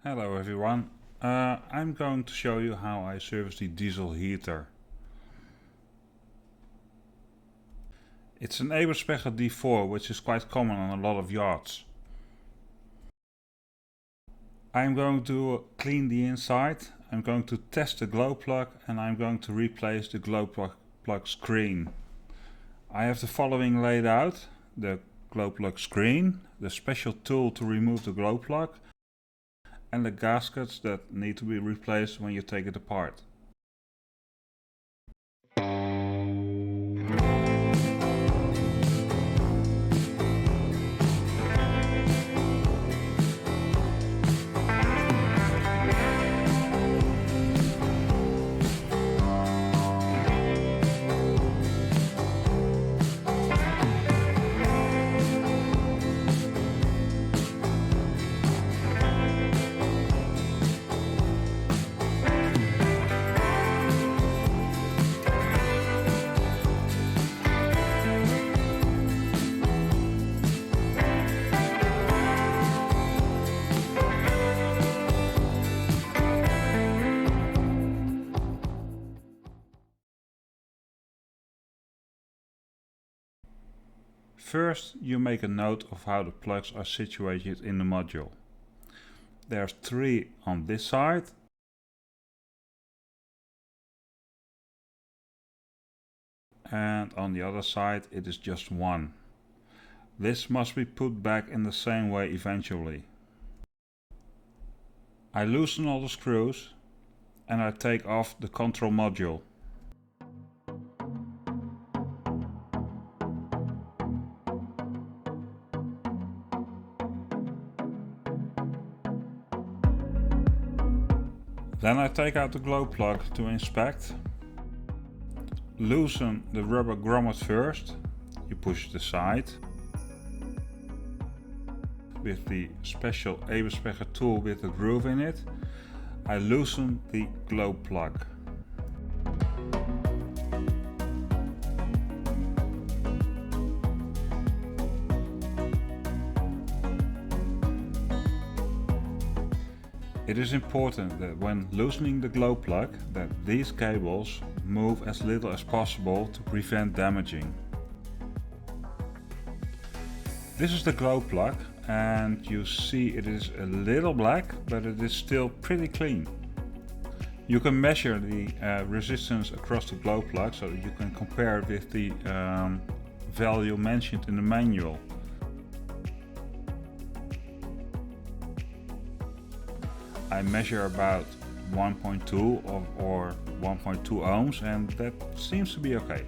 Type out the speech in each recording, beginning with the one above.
Hello everyone, I'm going to show you how I service the diesel heater. It's an Eberspecher D4, which is quite common on a lot of yachts. I'm going to clean the inside, I'm going to test the glow plug, and I'm going to replace the glow plug screen. I have the following laid out: the glow plug screen, the special tool to remove the glow plug, and the gaskets that need to be replaced when you take it apart. First, you make a note of how the plugs are situated in the module. There's 3 on this side, and on the other side it is just 1. This must be put back in the same way eventually. I loosen all the screws and I take off the control module. Then I take out the glow plug to inspect. Loosen the rubber grommet first. You push it aside. With the special Eberspecher tool with the groove in it, I loosen the glow plug. It is important that when loosening the glow plug that these cables move as little as possible to prevent damaging. This is the glow plug, and you see it is a little black, but it is still pretty clean. You can measure the resistance across the glow plug so that you can compare it with the value mentioned in the manual. I measure about 1.2 or 1.2 ohms, and that seems to be okay.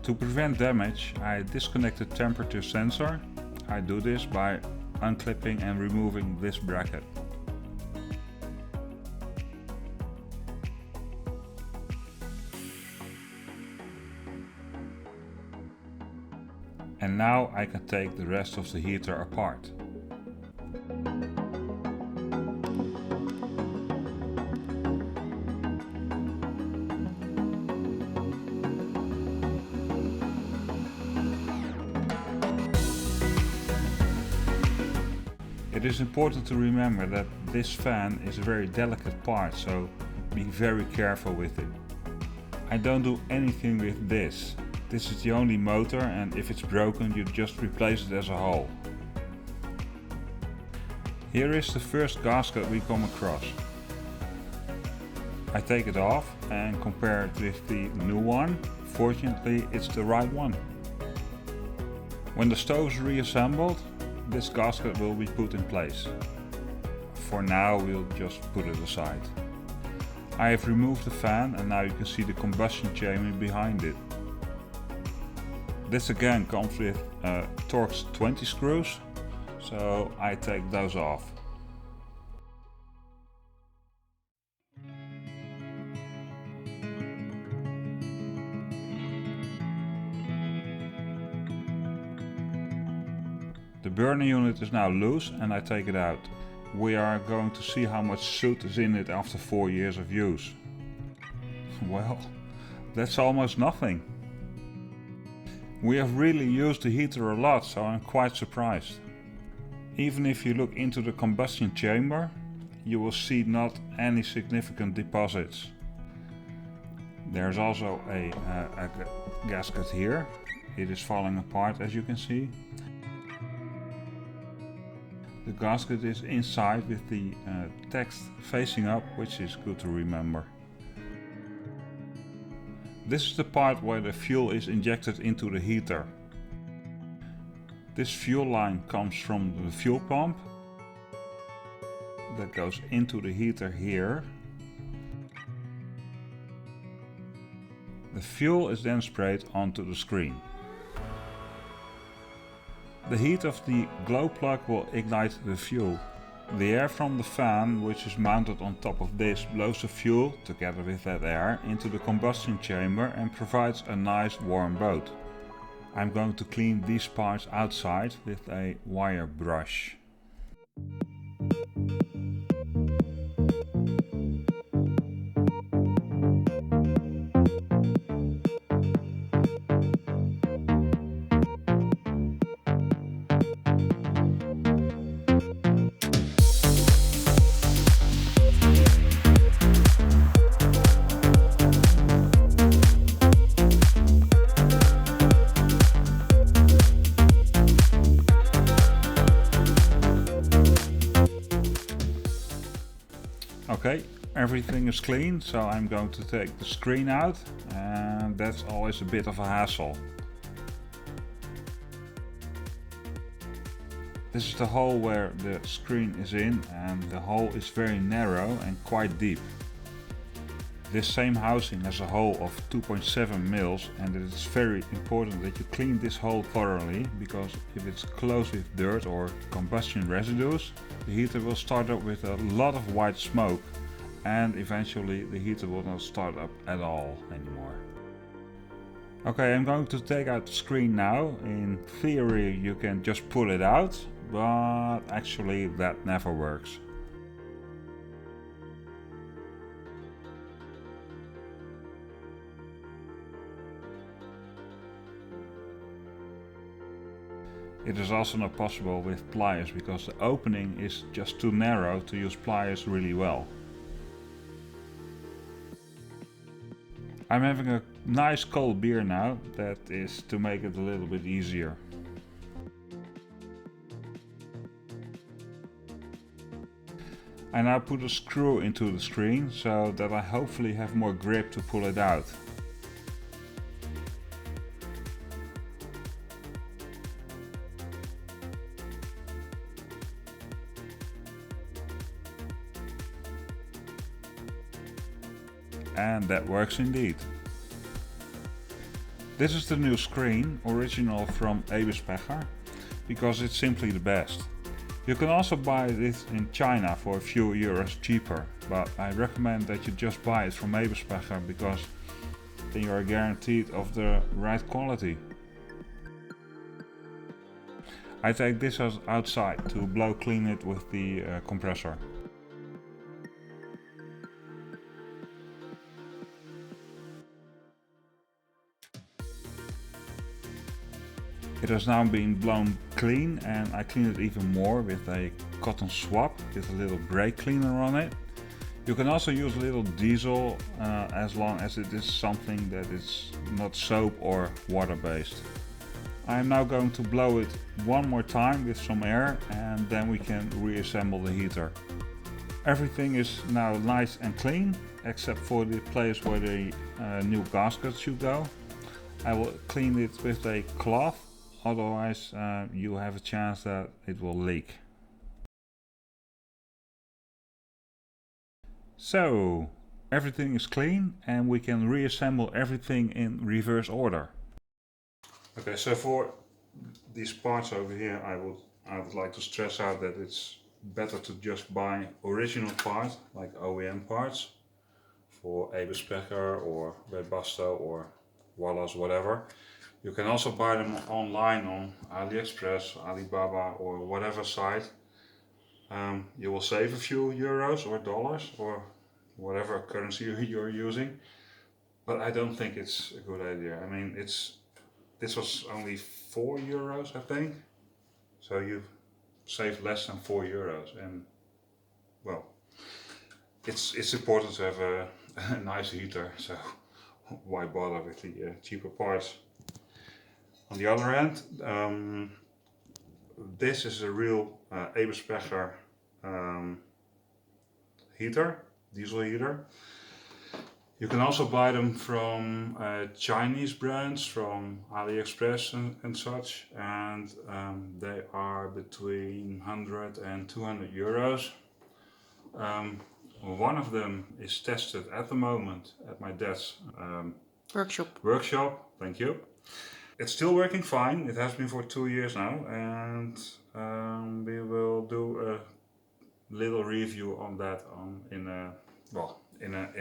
To prevent damage, I disconnect the temperature sensor. I do this by unclipping and removing this bracket. And now I can take the rest of the heater apart. It is important to remember that this fan is a very delicate part, so be very careful with it. I don't do anything with this. This is the only motor, and if it's broken you just replace it as a whole. Here is the first gasket we come across. I take it off and compare it with the new one. Fortunately, it's the right one. When the stove is reassembled, this gasket will be put in place. For now we'll just put it aside. I have removed the fan, and now you can see the combustion chamber behind it. This again comes with Torx 20 screws, so I take those off. The burner unit is now loose and I take it out. We are going to see how much soot is in it after 4 years of use. Well, that's almost nothing. We have really used the heater a lot, so I'm quite surprised. Even if you look into the combustion chamber, you will see not any significant deposits. There's also a gasket here. It is falling apart, as you can see. The gasket is inside with the text facing up, which is good to remember. This is the part where the fuel is injected into the heater. This fuel line comes from the fuel pump that goes into the heater here. The fuel is then sprayed onto the screen. The heat of the glow plug will ignite the fuel. The air from the fan, which is mounted on top of this, blows the fuel, together with that air, into the combustion chamber and provides a nice warm boat. I'm going to clean these parts outside with a wire brush. Okay, everything is clean, so I'm going to take the screen out, and that's always a bit of a hassle. This is the hole where the screen is in, and the hole is very narrow and quite deep. This same housing has a hole of 2.7 mils, and it is very important that you clean this hole thoroughly, because if it's closed with dirt or combustion residues, the heater will start up with a lot of white smoke, and eventually the heater will not start up at all anymore. Okay, I'm going to take out the screen now. In theory you can just pull it out, but actually that never works. It is also not possible with pliers because the opening is just too narrow to use pliers really well. I'm having a nice cold beer now, that is to make it a little bit easier. I now put a screw into the screen so that I hopefully have more grip to pull it out. And that works indeed. This is the new screen, original from Eberspecher, because it's simply the best. You can also buy this in China for a few euros cheaper, but I recommend that you just buy it from Eberspecher because then you are guaranteed of the right quality. I take this outside to blow clean it with the compressor. It has now been blown clean, and I clean it even more with a cotton swab with a little brake cleaner on it. You can also use a little diesel as long as it is something that is not soap or water based. I am now going to blow it one more time with some air, and then we can reassemble the heater. Everything is now nice and clean except for the place where the new gasket should go. I will clean it with a cloth. Otherwise you have a chance that it will leak. So everything is clean and we can reassemble everything in reverse order. Okay, so for these parts over here I would like to stress out that it's better to just buy original parts like OEM parts for Eberspecher or Webasto or Wallace, whatever. You can also buy them online on AliExpress, Alibaba or whatever site. You will save a few euros or dollars or whatever currency you're using, but I don't think it's a good idea. I mean, this was only 4 euros, I think, so you save less than €4, and well, it's important to have a nice heater, so why bother with the cheaper parts. On the other hand, this is a real Eberspecher heater, diesel heater. You can also buy them from Chinese brands, from AliExpress and such, and they are between 100 and 200 euros. One of them is tested at the moment at my dad's workshop. Thank you. It's still working fine. It has been for 2 years now, and we will do a little review on that in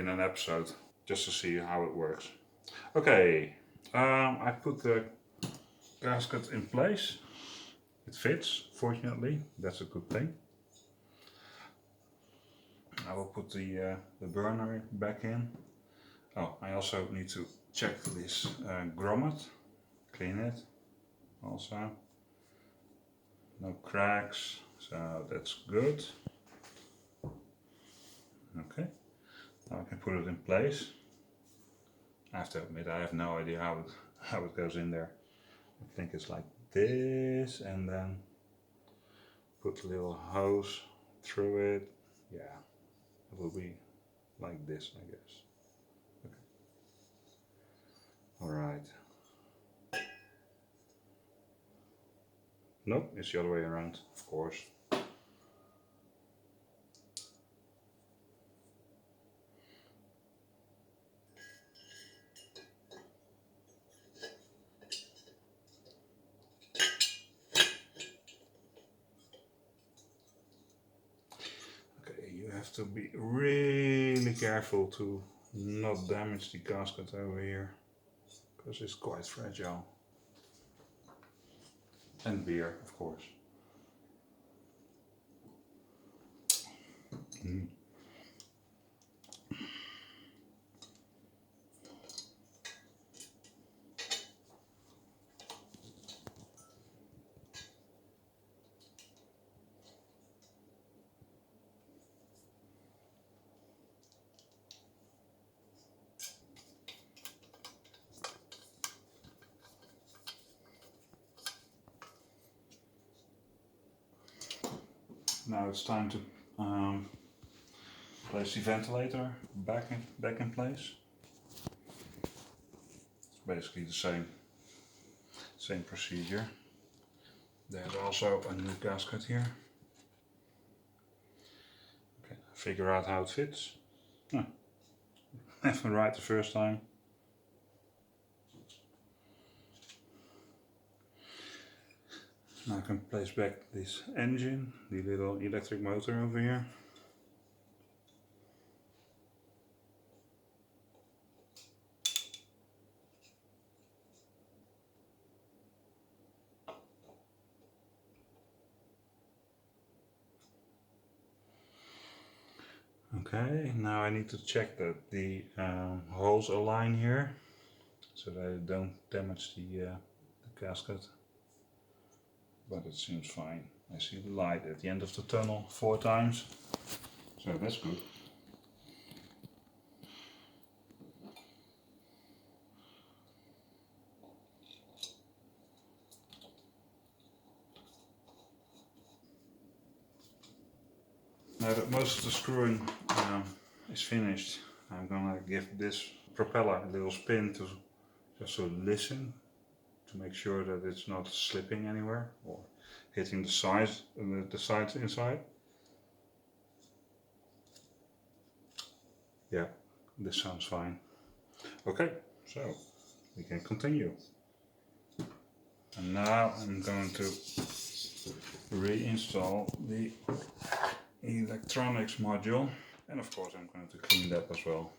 an episode, just to see how it works. Okay, I put the gasket in place. It fits, fortunately. That's a good thing. I will put the burner back in. Oh, I also need to check this grommet, clean it also. No cracks, so that's good. Okay, now I can put it in place. I have to admit, I have no idea how it goes in there. I think it's like this, and then put a little hose through it. Yeah, it will be like this, I guess. Okay. All right. Nope, it's the other way around, of course. You have to be really careful to not damage the gasket over here, because it's quite fragile. And beer, of course. Now it's time to place the ventilator back in place. It's basically the same procedure. There's also a new gasket here. Okay, figure out how it fits. Have it right the first time. Now I can place back this engine, the little electric motor over here. Okay, now I need to check that the holes align here, so that I don't damage the gasket. But it seems fine. I see the light at the end of the tunnel 4 times, so that's good. Now that most of the screwing is finished, I'm gonna give this propeller a little spin just to listen, to make sure that it's not slipping anywhere or hitting the sides inside. Yeah, this sounds fine. Okay, so we can continue. And now I'm going to reinstall the electronics module, and of course I'm going to clean that as well.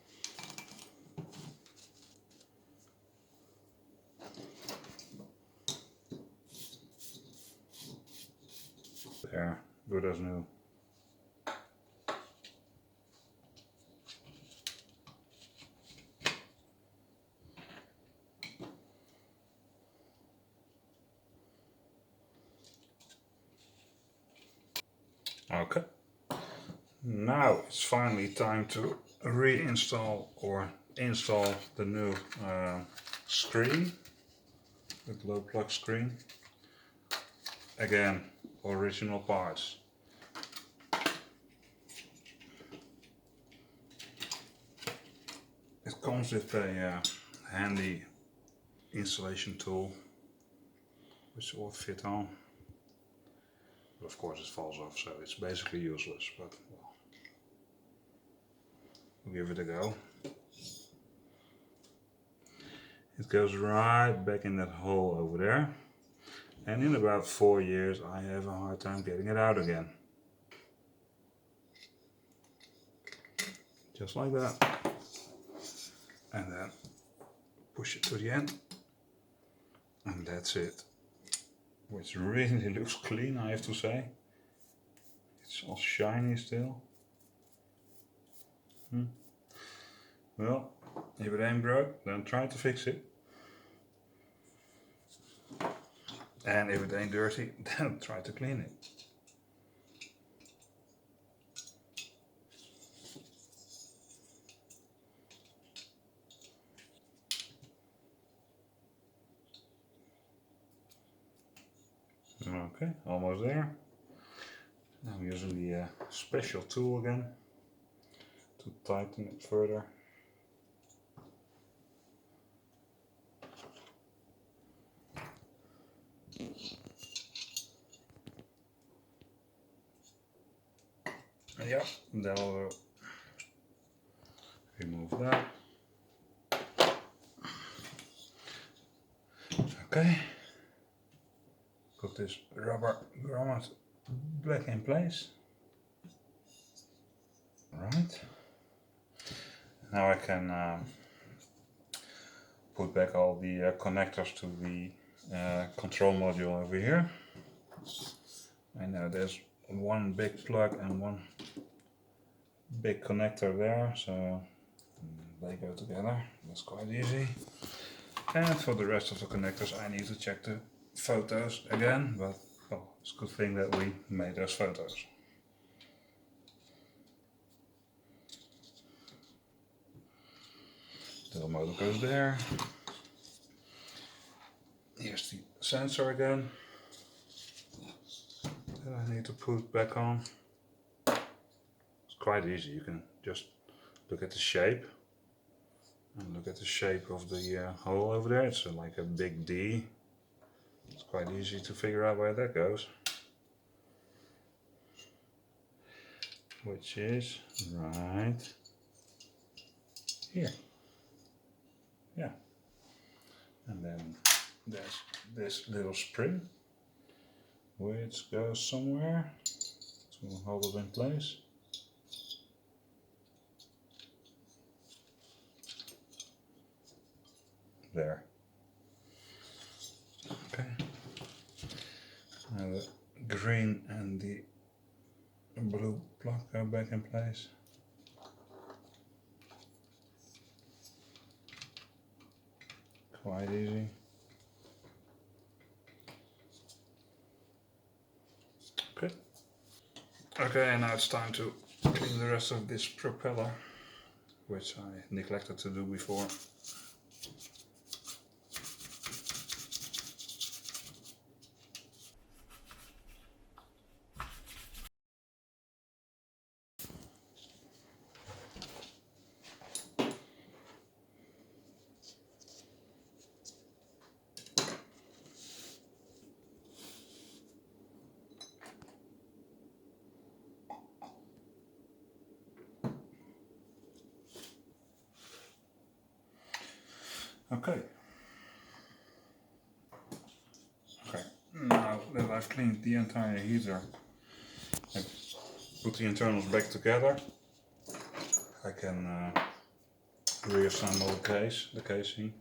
There, good as new. Okay. Now it's finally time to reinstall or install the new screen, the glow plug screen. Again, original parts. It comes with a handy installation tool which will fit on. But of course it falls off, so it's basically useless, but well, we'll give it a go. It goes right back in that hole over there, and in about 4 years I have a hard time getting it out again. Just like that. And then push it to the end, and that's it. Which really looks clean, I have to say. It's all shiny still. Well, if it ain't broke, then try to fix it. And if it ain't dirty, then try to clean it. Okay, almost there. Now I'm using the special tool again to tighten it further. Yeah, that will remove that. Okay, put this rubber grommet back in place. Right. Now I can put back all the connectors to the control module over here. I know there's one big plug and one big connector there, so they go together. That's quite easy. And for the rest of the connectors I need to check the photos again, but well, it's a good thing that we made those photos. The motor goes there. Here's the sensor again that I need to put back on. It's quite easy, you can just look at the shape and look at the shape of the hole over there. It's like a big D. It's quite easy to figure out where that goes, which is right here. Yeah, and then there's this little spring which goes somewhere to hold it in place. There. Okay. Now the green and the blue plug go back in place. Quite easy. Okay. Okay, and now it's time to clean the rest of this propeller, which I neglected to do before. Okay. Okay, now that I've cleaned the entire heater and put the internals back together, I can reassemble the casing.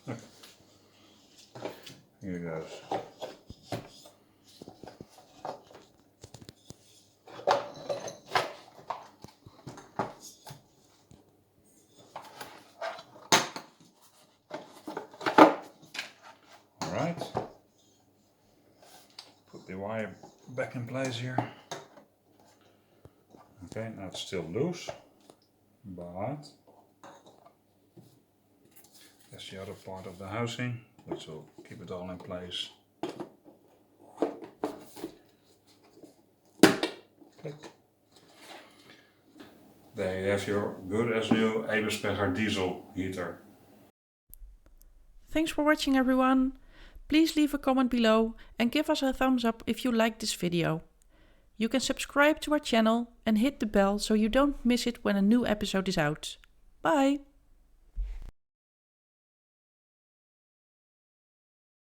Okay. Here it goes. Alright, put the wire back in place here. Okay, now it's still loose, but that's the other part of the housing, which will keep it all in place. Click. There you have your good as new Eberspecher diesel heater. Thanks for watching everyone. Please leave a comment below and give us a thumbs up if you liked this video. You can subscribe to our channel and hit the bell so you don't miss it when a new episode is out. Bye!